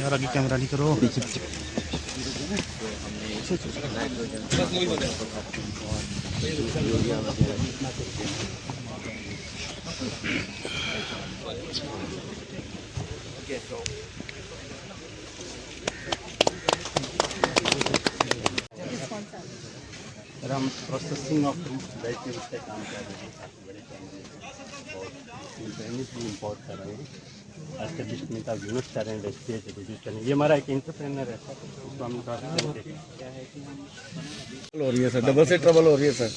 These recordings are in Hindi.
यार आगे कैमरा नहीं करो। हम प्रोसेसिंग ऑफ लाइट के उससे काम कर रहे हैं, बड़े कैमरे और भी इम्पोर्ट कर रहे हैं। एस्टेब्लिशमेंट का यूज कर रहे हैं, वेस्टेज रिड्यूस करें। ये हमारा एक एंटरप्रेन्योर है सर, उसको हम क्या है कि हो रही है सर, डबल से ट्रबल हो रही है सर।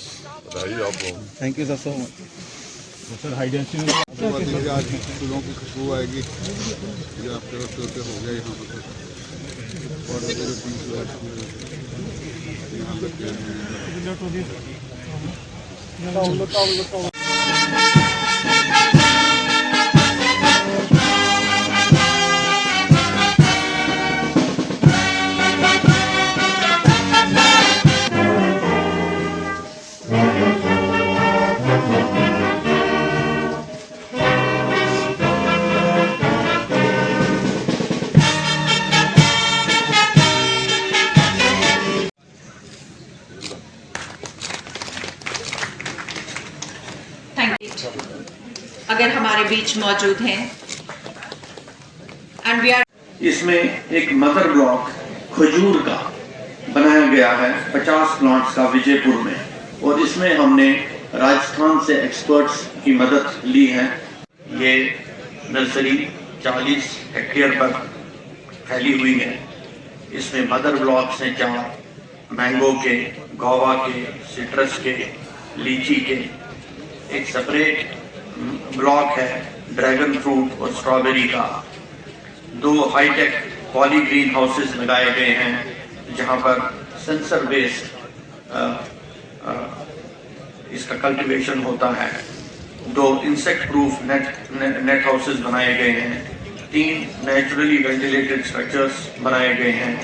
बताइए आपको। Thank you sir so much. Sir high density आज फूलों की खुशबू आएगी, ये आप तरफ हो गया यहाँ पर और यहाँ लगे अगर हमारे बीच मौजूद हैं एंड वी आर। इसमें एक मदर ब्लॉक खजूर का बनाया गया है 50 प्लांट्स का विजयपुर में, और इसमें हमने राजस्थान से एक्सपर्ट्स की मदद ली है। ये नर्सरी 40 हेक्टेयर पर फैली हुई है। इसमें मदर ब्लॉक्स हैं 4, मैंगो के, गोवा के, सिट्रस के, लीची के। एक सेपरेट ब्लॉक है ड्रैगन फ्रूट और स्ट्रॉबेरी का। 2 हाईटेक पॉली ग्रीन हाउसेस लगाए गए हैं जहां पर सेंसर बेस्ड इसका कल्टीवेशन होता है। 2 इंसेक्ट प्रूफ नेट हाउसेस बनाए गए हैं। 3 नेचुरली वेंटिलेटेड स्ट्रक्चर्स बनाए गए हैं।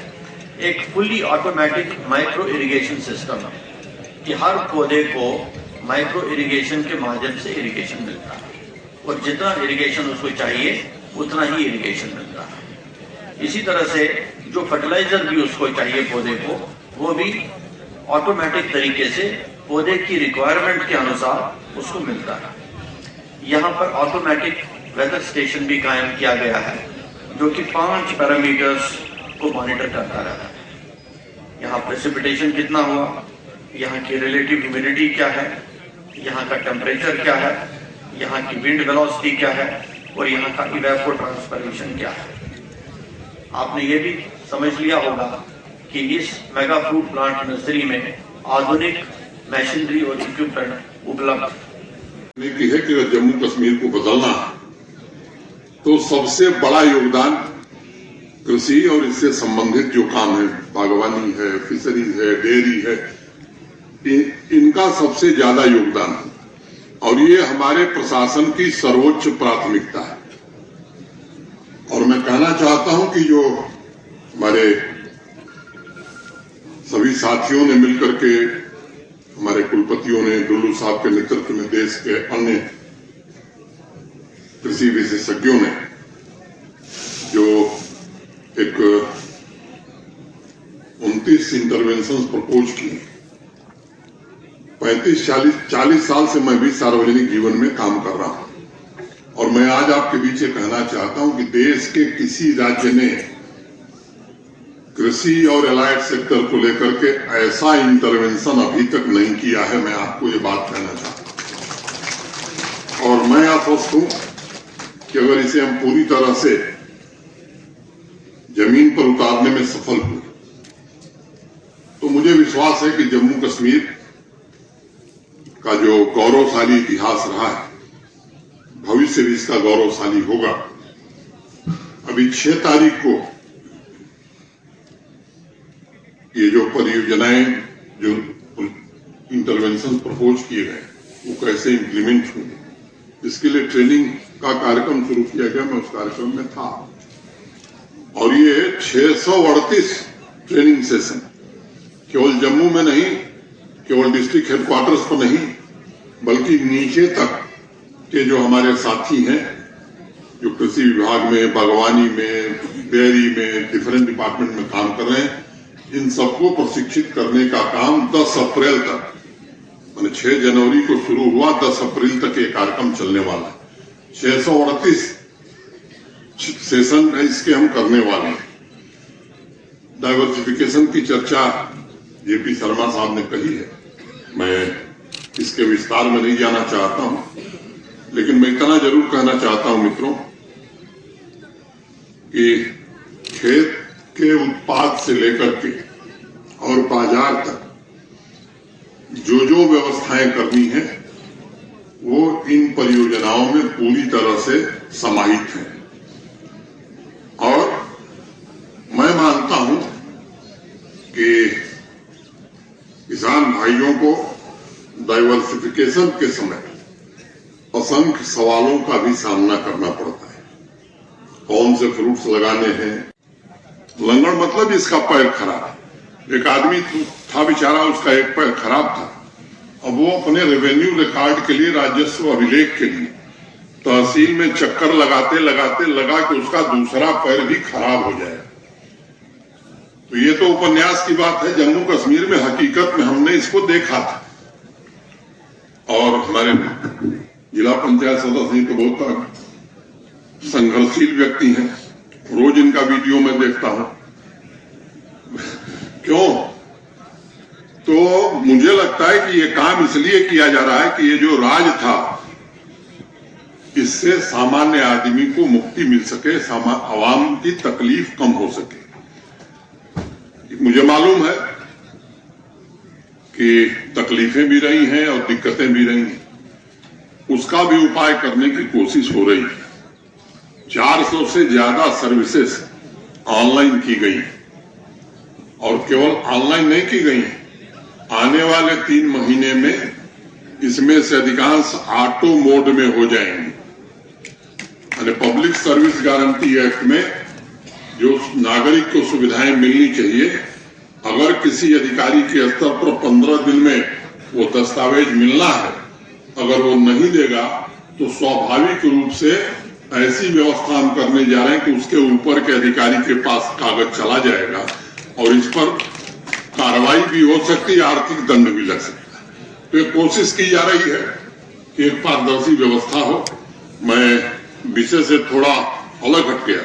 एक fully automatic micro irrigation system कि हर पौधे को माइक्रो इरिगेशन के माध्यम से इरिगेशन मिलता है, और जितना इरिगेशन उसको चाहिए उतना ही इरिगेशन मिलता है। इसी तरह से जो फर्टिलाइजर भी उसको चाहिए पौधे को, वो भी ऑटोमेटिक तरीके से पौधे की रिक्वायरमेंट के अनुसार उसको मिलता है। यहाँ पर ऑटोमेटिक वेदर स्टेशन भी कायम किया गया है जो कि 5 पैरामीटर्स को मॉनिटर करता रहता है। यहाँ प्रेसिपिटेशन कितना हुआ, यहाँ की रिलेटिव ह्यूमिडिटी क्या है, यहाँ का टेम्परेचर क्या है, यहाँ की विंड वेलोसिटी क्या है, और यहाँ का इवेपोट्रांसपिरेशन क्या है। आपने ये भी समझ लिया होगा कि इस मेगा फ्रूट प्लांट नर्सरी में आधुनिक मशीनरी और इक्विपमेंट उपलब्ध है कि जम्मू कश्मीर को बदलना, तो सबसे बड़ा योगदान कृषि और इससे संबंधित जो काम है, बागवानी है, फिशरीज है, डेयरी है, इनका सबसे ज्यादा योगदान है। और ये हमारे प्रशासन की सर्वोच्च प्राथमिकता है। और मैं कहना चाहता हूं कि जो हमारे सभी साथियों ने मिलकर के, हमारे कुलपतियों ने, दुल्लू साहब के नेतृत्व में देश के अन्य कृषि विशेषज्ञों ने जो एक 29 इंटरवेंशन प्रपोज किए। 35-40 साल से मैं भी सार्वजनिक जीवन में काम कर रहा हूं, और मैं आज आपके बीच कहना चाहता हूं कि देश के किसी राज्य ने कृषि और एलाइड सेक्टर को लेकर के ऐसा इंटरवेंशन अभी तक नहीं किया है। मैं आपको ये बात कहना चाहता हूं, और मैं आश्वस्त हूं कि अगर इसे हम पूरी तरह से जमीन पर उतारने में सफल हुए तो मुझे विश्वास है कि जम्मू कश्मीर का जो गौरवशाली इतिहास रहा है, भविष्य भी इसका गौरवशाली होगा। अभी 6 तारीख को ये जो परियोजनाएं, जो इंटरवेंशन प्रपोज किए गए, वो कैसे इंप्लीमेंट होंगे, इसके लिए ट्रेनिंग का कार्यक्रम शुरू किया गया। मैं उस कार्यक्रम में था, और ये 638 ट्रेनिंग सेशन केवल जम्मू में नहीं, केवल डिस्ट्रिक्ट हेडक्वार्टर्स पर नहीं, बल्कि नीचे तक के जो हमारे साथी हैं, जो कृषि विभाग में, बागवानी में, डेयरी में, डिफरेंट डिपार्टमेंट में काम कर रहे हैं, इन सबको प्रशिक्षित करने का काम 10 अप्रैल तक, मैंने 6 जनवरी को शुरू हुआ, 10 अप्रैल तक ये कार्यक्रम चलने वाला है। 638 सेशन इसके हम करने वाले हैं। डाइवर्सिफिकेशन की चर्चा जेपी शर्मा साहब ने कही है, मैं इसके विस्तार में नहीं जाना चाहता हूं, लेकिन मैं इतना जरूर कहना चाहता हूं मित्रों कि खेत के उत्पाद से लेकर के और बाजार तक जो जो व्यवस्थाएं करनी है वो इन परियोजनाओं में पूरी तरह से समाहित है। और मैं मानता हूं कि किसान भाइयों को डाइवर्सिफिकेशन के समय असंख्य सवालों का भी सामना करना पड़ता है। कौन से फ्रूट्स लगाने हैं, लंगड़ मतलब इसका पैर खराब। एक आदमी था बेचारा, उसका एक पैर खराब था। अब वो अपने रेवेन्यू रिकॉर्ड के लिए, राजस्व अभिलेख के लिए तहसील में चक्कर लगाते लगाते लगा कि उसका दूसरा पैर भी खराब हो जाए। तो ये तो उपन्यास की बात है, जम्मू कश्मीर में हकीकत में हमने इसको देखा था। और हमारे जिला पंचायत सदस्य तो बहुत संघर्षशील व्यक्ति हैं, रोज इनका वीडियो मैं देखता हूं। क्यों? तो मुझे लगता है कि ये काम इसलिए किया जा रहा है कि ये जो राज था इससे सामान्य आदमी को मुक्ति मिल सके, आवाम की तकलीफ कम हो सके। मुझे मालूम है कि तकलीफें भी रही हैं और दिक्कतें भी रही हैं, उसका भी उपाय करने की कोशिश हो रही है। 400 से ज्यादा सर्विसेज ऑनलाइन की गई और केवल ऑनलाइन नहीं की गई, आने वाले 3 महीने में इसमें से अधिकांश ऑटो मोड में हो जाएंगे। यानी पब्लिक सर्विस गारंटी एक्ट में जो नागरिक को सुविधाएं मिलनी चाहिए, अगर किसी अधिकारी के स्तर पर 15 दिन में वो दस्तावेज मिलना है, अगर वो नहीं देगा तो स्वाभाविक रूप से ऐसी व्यवस्था हम करने जा रहे हैं कि उसके ऊपर के अधिकारी के पास कागज चला जाएगा और इस पर कार्रवाई भी हो सकती है, आर्थिक दंड भी लग सकता है। तो ये कोशिश की जा रही है कि एक पारदर्शी व्यवस्था हो। मैं विषय से थोड़ा अलग हट गया।